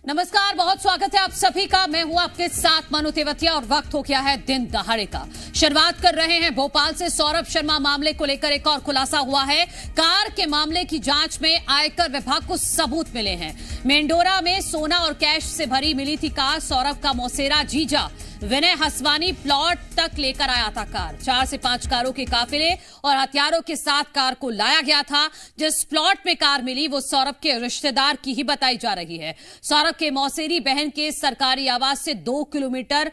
नमस्कार, बहुत स्वागत है आप सभी का। मैं हूं आपके साथ मनु तेवतिया और वक्त हो गया है दिन दहाड़े का। शुरुआत कर रहे हैं भोपाल से। सौरभ शर्मा मामले को लेकर एक और खुलासा हुआ है। कार के मामले की जांच में आयकर विभाग को सबूत मिले हैं। मेंढोरा में सोना और कैश से भरी मिली थी कार। सौरभ का मौसेरा जीजा विनय हसवानी प्लॉट तक लेकर आया था कार। 4 से 5 कारों के काफिले और हथियारों के साथ कार को लाया गया था। जिस प्लॉट में कार मिली वो सौरभ के रिश्तेदार की ही बताई जा रही है। सौरभ के मौसेरी बहन के सरकारी आवास से 2 किलोमीटर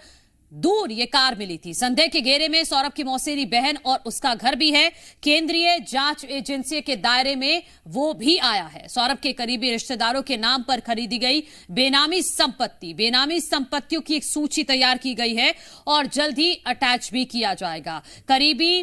दूर ये कार मिली थी। संदेह के घेरे में सौरभ की मौसेरी बहन और उसका घर भी है। केंद्रीय जांच एजेंसी के दायरे में वो भी आया है। सौरभ के करीबी रिश्तेदारों के नाम पर खरीदी गई बेनामी संपत्तियों की एक सूची तैयार की गई है और जल्द ही अटैच भी किया जाएगा। करीबी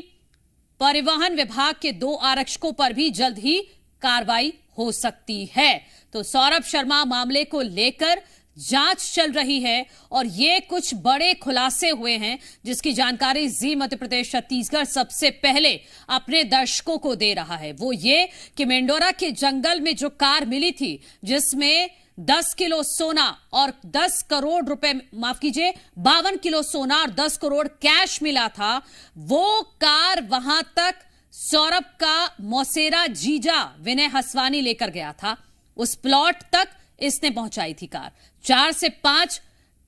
परिवहन विभाग के 2 आरक्षकों पर भी जल्द ही कार्रवाई हो सकती है। तो सौरभ शर्मा मामले को लेकर जांच चल रही है और ये कुछ बड़े खुलासे हुए हैं जिसकी जानकारी जी मध्य प्रदेश छत्तीसगढ़ सबसे पहले अपने दर्शकों को दे रहा है। वो ये कि मेंढोरा के जंगल में जो कार मिली थी जिसमें 10 किलो सोना और 10 करोड़ रुपए, माफ कीजिए 52 किलो सोना और 10 करोड़ कैश मिला था, वो कार वहां तक सौरभ का मौसेरा जीजा विनय हसवानी लेकर गया था। उस प्लॉट तक इसने पहुंचाई थी कार। 4 से 5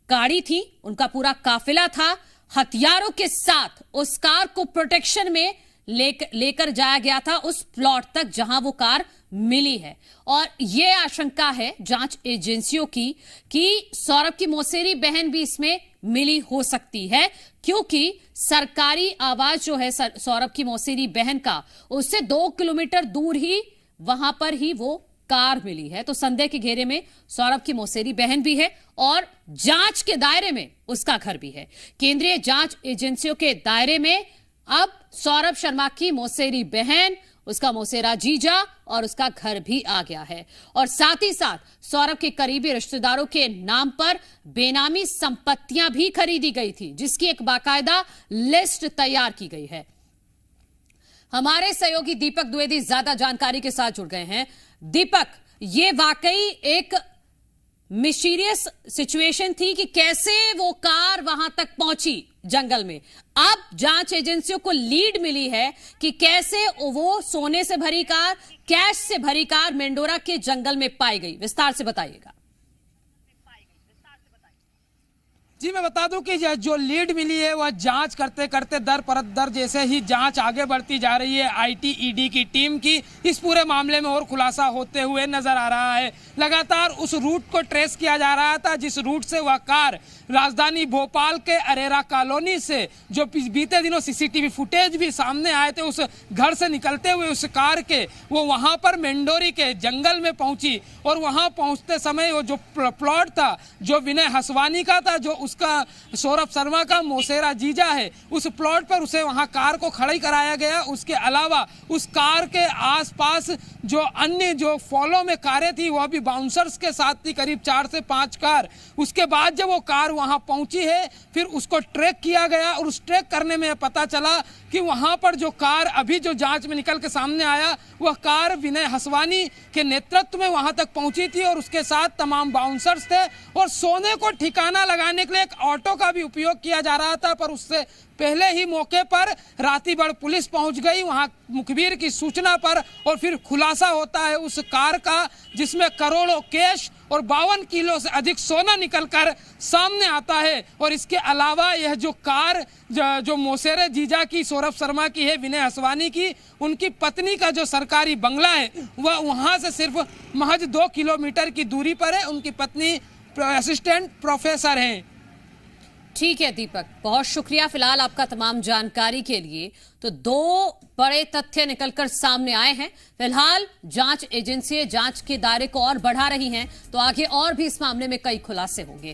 गाड़ी थी, उनका पूरा काफिला था। हथियारों के साथ उस कार को प्रोटेक्शन में लेकर जाया गया था उस प्लॉट तक जहां वो कार मिली है। और यह आशंका है जांच एजेंसियों की कि सौरभ की मौसेरी बहन भी इसमें मिली हो सकती है, क्योंकि सरकारी आवास जो है सौरभ की मौसेरी बहन का, उससे 2 किलोमीटर दूर ही वहां पर ही वो कार मिली है। तो संदेह के घेरे में सौरभ की मौसेरी बहन भी है और जांच के दायरे में उसका घर भी है। केंद्रीय जांच एजेंसियों के दायरे में अब सौरभ शर्मा की मौसेरी बहन, उसका मौसेरा जीजा और उसका घर भी आ गया है। और साथ ही साथ सौरभ के करीबी रिश्तेदारों के नाम पर बेनामी संपत्तियां भी खरीदी गई थी, जिसकी एक बाकायदा लिस्ट तैयार की गई है। हमारे सहयोगी दीपक द्विवेदी ज्यादा जानकारी के साथ जुड़ गए हैं। दीपक, ये वाकई एक मिस्टीरियस सिचुएशन थी कि कैसे वो कार वहां तक पहुंची जंगल में। अब जांच एजेंसियों को लीड मिली है कि कैसे वो सोने से भरी कार, कैश से भरी कार मेंढोरा के जंगल में पाई गई। विस्तार से बताइएगा। जी, मैं बता दूं कि जो लीड मिली है वह जांच करते करते दर परत दर जैसे ही जांच आगे बढ़ती जा रही है आईटी ईडी की टीम की, इस पूरे मामले में और खुलासा होते हुए नजर आ रहा है। लगातार उस रूट को ट्रेस किया जा रहा था जिस रूट से वह कार राजधानी भोपाल के अरेरा कॉलोनी से, जो बीते दिनों सीसीटीवी फुटेज भी सामने आए थे, उस घर से निकलते हुए उस कार के वो वहां पर मेंढोरी के जंगल में पहुंची। और वहां पहुंचते समय वो जो प्लॉट था जो विनय हसवानी का था, जो उसका सौरभ शर्मा का मौसेरा जीजा है, उस प्लॉट पर उसे वहां कार को खड़ी कराया गया। उसके अलावा उस कार के आसपास जो अन्य जो फॉलो में कारें थी वह भी बाउंसर्स के साथ थी, करीब 4 से 5 कार। उसके बाद जब वो कार वहां पहुंची है फिर उसको ट्रैक किया गया और उस ट्रैक करने में पता चला कि वहां पर जो कार अभी जो जांच में निकल के सामने आया वह कार विनय हसवानी के नेतृत्व में वहां तक पहुंची थी और उसके साथ तमाम बाउंसर्स थे। और सोने को ठिकाना लगाने के लिए एक ऑटो का भी उपयोग किया जा रहा था, पर उससे पहले ही मौके पर रातीबड़ पुलिस पहुंच गई वहां मुखबिर की सूचना पर। और फिर खुलासा होता है उस कार का जिसमें करोड़ों कैश और 52 किलो से अधिक सोना निकलकर सामने आता है। और इसके अलावा यह जो कार जो मौसेरे जीजा की सौरभ शर्मा की है, विनय हसवानी की, उनकी पत्नी का जो सरकारी बंगला है वह वहां से सिर्फ महज 2 किलोमीटर की दूरी पर है। उनकी पत्नी असिस्टेंट प्रोफेसर हैं। ठीक है दीपक, बहुत शुक्रिया फिलहाल आपका तमाम जानकारी के लिए। तो 2 बड़े तथ्य निकलकर सामने आए हैं। फिलहाल जांच एजेंसी जांच के दायरे को और बढ़ा रही हैं, तो आगे और भी इस मामले में कई खुलासे होंगे।